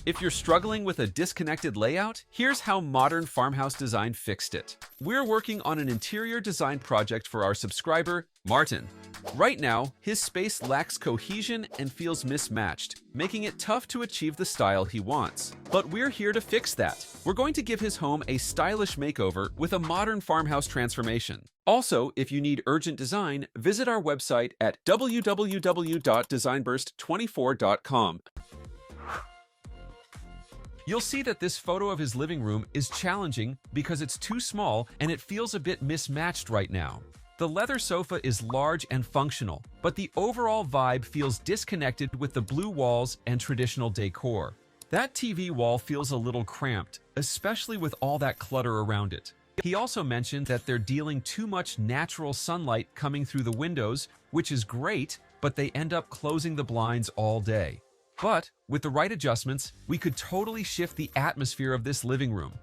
If you're struggling with a disconnected layout, here's how Modern Farmhouse Design fixed it. We're working on an interior design project for our subscriber, Martin. Right now, his space lacks cohesion and feels mismatched, making it tough to achieve the style he wants. But we're here to fix that. We're going to give his home a stylish makeover with a modern farmhouse transformation. Also, if you need urgent design, visit our website at www.designburst24.com. You'll see that this photo of his living room is challenging because it's too small and it feels a bit mismatched right now. The leather sofa is large and functional, but the overall vibe feels disconnected with the blue walls and traditional decor. That TV wall feels a little cramped, especially with all that clutter around it. He also mentioned that they're dealing too much natural sunlight coming through the windows, which is great, but they end up closing the blinds all day. But with the right adjustments, we could totally shift the atmosphere of this living room.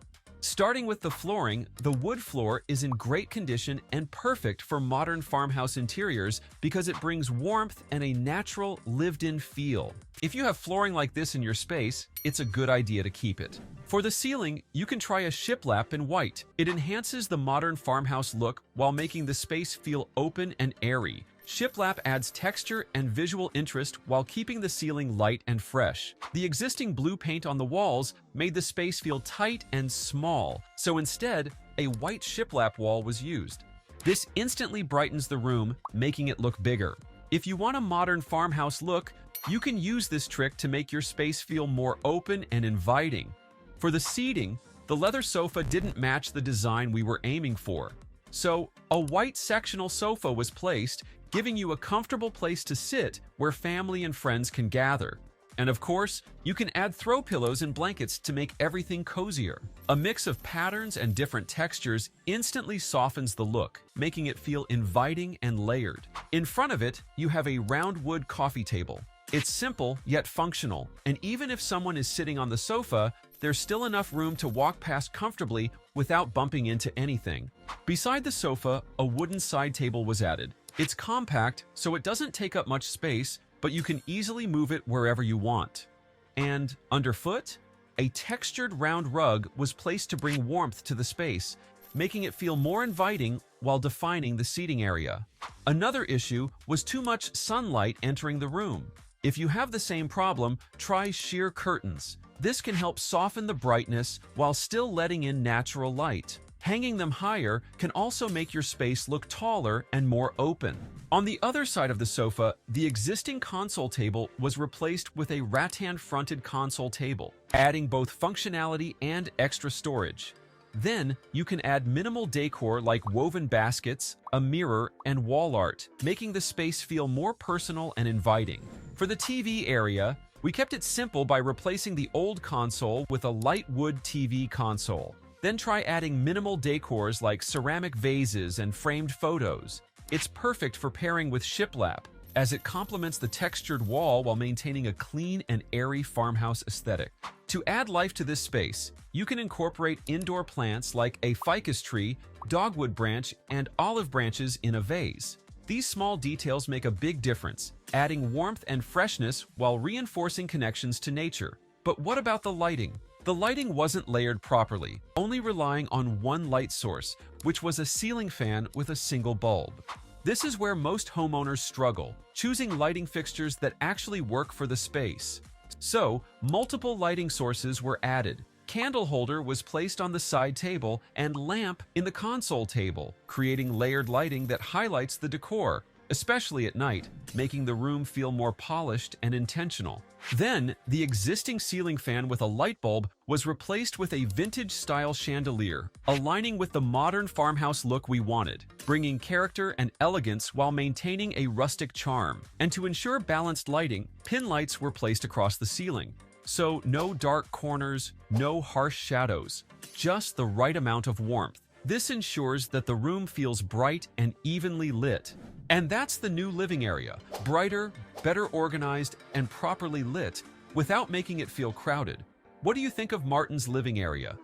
Starting with the flooring, the wood floor is in great condition and perfect for modern farmhouse interiors because it brings warmth and a natural, lived-in feel. If you have flooring like this in your space, it's a good idea to keep it. For the ceiling, you can try a shiplap in white. It enhances the modern farmhouse look while making the space feel open and airy. Shiplap adds texture and visual interest while keeping the ceiling light and fresh. The existing blue paint on the walls made the space feel tight and small, so instead, a white shiplap wall was used. This instantly brightens the room, making it look bigger. If you want a modern farmhouse look, you can use this trick to make your space feel more open and inviting. For the seating, the leather sofa didn't match the design we were aiming for. So, a white sectional sofa was placed, giving you a comfortable place to sit where family and friends can gather. And of course, you can add throw pillows and blankets to make everything cozier. A mix of patterns and different textures instantly softens the look, making it feel inviting and layered. In front of it, you have a round wood coffee table. It's simple yet functional, and even if someone is sitting on the sofa, there's still enough room to walk past comfortably without bumping into anything. Beside the sofa, a wooden side table was added. It's compact, so it doesn't take up much space, but you can easily move it wherever you want. And underfoot, a textured round rug was placed to bring warmth to the space, making it feel more inviting while defining the seating area. Another issue was too much sunlight entering the room. If you have the same problem, try sheer curtains. This can help soften the brightness while still letting in natural light. Hanging them higher can also make your space look taller and more open. On the other side of the sofa, the existing console table was replaced with a rattan-fronted console table, adding both functionality and extra storage. Then, you can add minimal decor like woven baskets, a mirror, and wall art, making the space feel more personal and inviting. For the TV area, we kept it simple by replacing the old console with a light wood TV console. Then try adding minimal decors like ceramic vases and framed photos. It's perfect for pairing with shiplap, as it complements the textured wall while maintaining a clean and airy farmhouse aesthetic. To add life to this space, you can incorporate indoor plants like a ficus tree, dogwood branch, and olive branches in a vase. These small details make a big difference, adding warmth and freshness while reinforcing connections to nature. But what about the lighting? The lighting wasn't layered properly, only relying on one light source, which was a ceiling fan with a single bulb. This is where most homeowners struggle, choosing lighting fixtures that actually work for the space. So, multiple lighting sources were added. Candle holder was placed on the side table and lamp in the console table, creating layered lighting that highlights the decor, especially at night, making the room feel more polished and intentional. Then, the existing ceiling fan with a light bulb was replaced with a vintage-style chandelier, aligning with the modern farmhouse look we wanted, bringing character and elegance while maintaining a rustic charm. And to ensure balanced lighting, pin lights were placed across the ceiling. So no dark corners, no harsh shadows, just the right amount of warmth. This ensures that the room feels bright and evenly lit. And that's the new living area, brighter, better organized, and properly lit without making it feel crowded. What do you think of Martin's living area?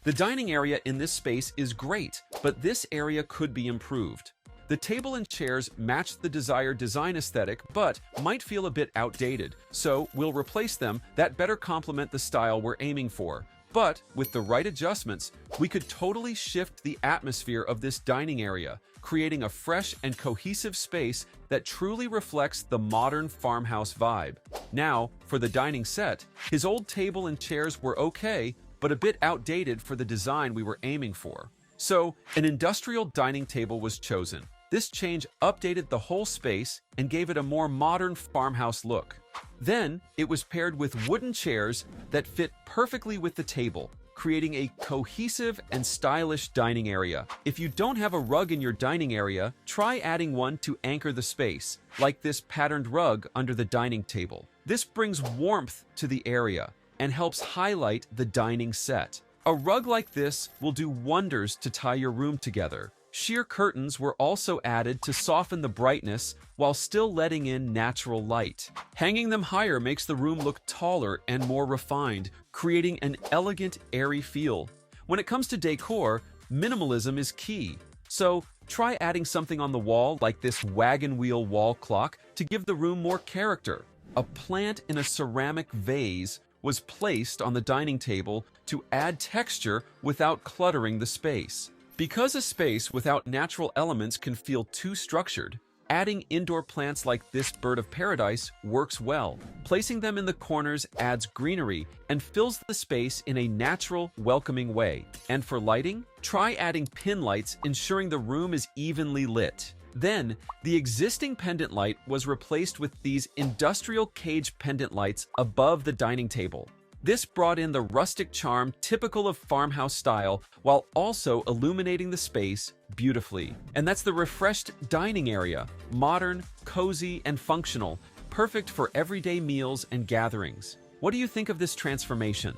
The dining area in this space is great, but this area could be improved. The table and chairs match the desired design aesthetic, but might feel a bit outdated, so we'll replace them that better complement the style we're aiming for. But with the right adjustments, we could totally shift the atmosphere of this dining area, creating a fresh and cohesive space that truly reflects the modern farmhouse vibe. Now, for the dining set, his old table and chairs were okay, but a bit outdated for the design we were aiming for. So, an industrial dining table was chosen. This change updated the whole space and gave it a more modern farmhouse look. Then, it was paired with wooden chairs that fit perfectly with the table, creating a cohesive and stylish dining area. If you don't have a rug in your dining area, try adding one to anchor the space, like this patterned rug under the dining table. This brings warmth to the area and helps highlight the dining set. A rug like this will do wonders to tie your room together. Sheer curtains were also added to soften the brightness while still letting in natural light. Hanging them higher makes the room look taller and more refined, creating an elegant, airy feel. When it comes to decor, minimalism is key. So try adding something on the wall like this wagon wheel wall clock to give the room more character. A plant in a ceramic vase was placed on the dining table to add texture without cluttering the space. Because a space without natural elements can feel too structured, adding indoor plants like this bird of paradise works well. Placing them in the corners adds greenery and fills the space in a natural, welcoming way. And for lighting, try adding pin lights, ensuring the room is evenly lit. Then, the existing pendant light was replaced with these industrial cage pendant lights above the dining table. This brought in the rustic charm typical of farmhouse style while also illuminating the space beautifully. And that's the refreshed dining area, modern, cozy, and functional, perfect for everyday meals and gatherings. What do you think of this transformation?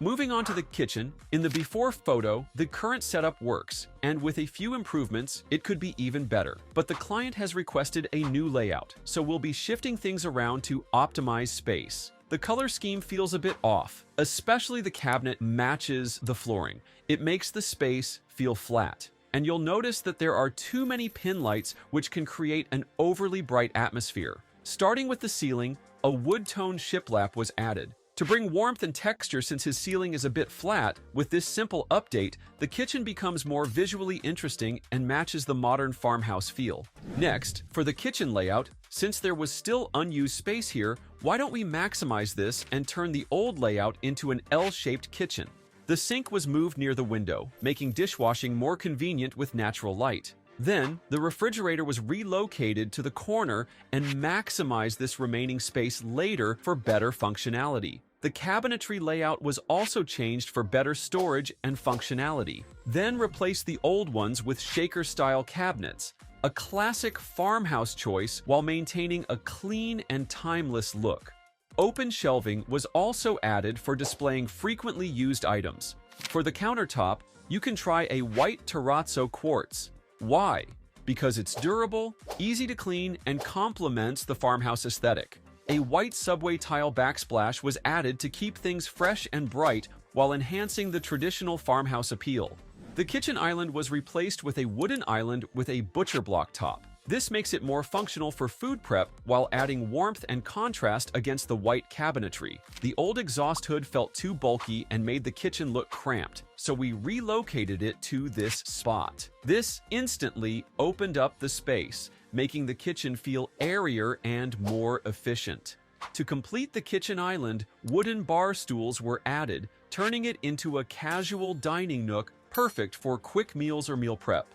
Moving on to the kitchen, in the before photo, the current setup works, and with a few improvements, it could be even better. But the client has requested a new layout, so we'll be shifting things around to optimize space. The color scheme feels a bit off, especially the cabinet matches the flooring. It makes the space feel flat. And you'll notice that there are too many pin lights which can create an overly bright atmosphere. Starting with the ceiling, a wood-tone shiplap was added. To bring warmth and texture since his ceiling is a bit flat, with this simple update, the kitchen becomes more visually interesting and matches the modern farmhouse feel. Next, for the kitchen layout, since there was still unused space here, why don't we maximize this and turn the old layout into an L-shaped kitchen? The sink was moved near the window, making dishwashing more convenient with natural light. Then, the refrigerator was relocated to the corner and maximized this remaining space later for better functionality. The cabinetry layout was also changed for better storage and functionality. Then replace the old ones with shaker-style cabinets, a classic farmhouse choice while maintaining a clean and timeless look. Open shelving was also added for displaying frequently used items. For the countertop, you can try a white terrazzo quartz. Why? Because it's durable, easy to clean, and complements the farmhouse aesthetic. A white subway tile backsplash was added to keep things fresh and bright while enhancing the traditional farmhouse appeal. The kitchen island was replaced with a wooden island with a butcher block top. This makes it more functional for food prep while adding warmth and contrast against the white cabinetry. The old exhaust hood felt too bulky and made the kitchen look cramped, so we relocated it to this spot. This instantly opened up the space, making the kitchen feel airier and more efficient. To complete the kitchen island, wooden bar stools were added, turning it into a casual dining nook perfect for quick meals or meal prep.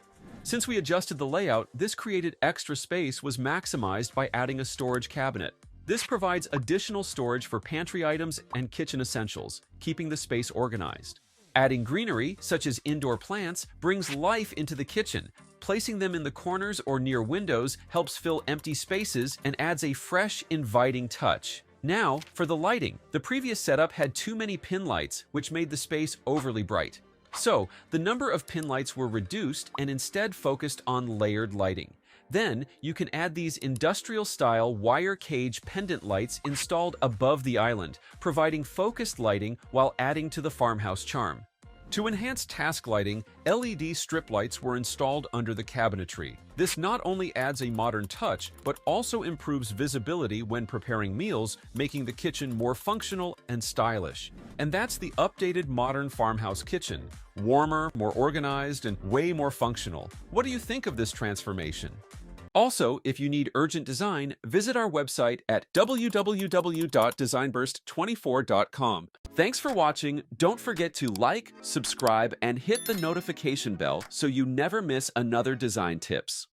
Since we adjusted the layout, this created extra space was maximized by adding a storage cabinet. This provides additional storage for pantry items and kitchen essentials, keeping the space organized. Adding greenery, such as indoor plants, brings life into the kitchen. Placing them in the corners or near windows helps fill empty spaces and adds a fresh, inviting touch. Now, for the lighting. The previous setup had too many pin lights, which made the space overly bright. So, the number of pin lights were reduced and instead focused on layered lighting. Then, you can add these industrial-style wire cage pendant lights installed above the island, providing focused lighting while adding to the farmhouse charm. To enhance task lighting, LED strip lights were installed under the cabinetry. This not only adds a modern touch, but also improves visibility when preparing meals, making the kitchen more functional and stylish. And that's the updated modern farmhouse kitchen. Warmer, more organized, and way more functional. What do you think of this transformation? Also, if you need urgent design, visit our website at www.designburst24.com. Thanks for watching. Don't forget to like, subscribe, and hit the notification bell so you never miss another design tips.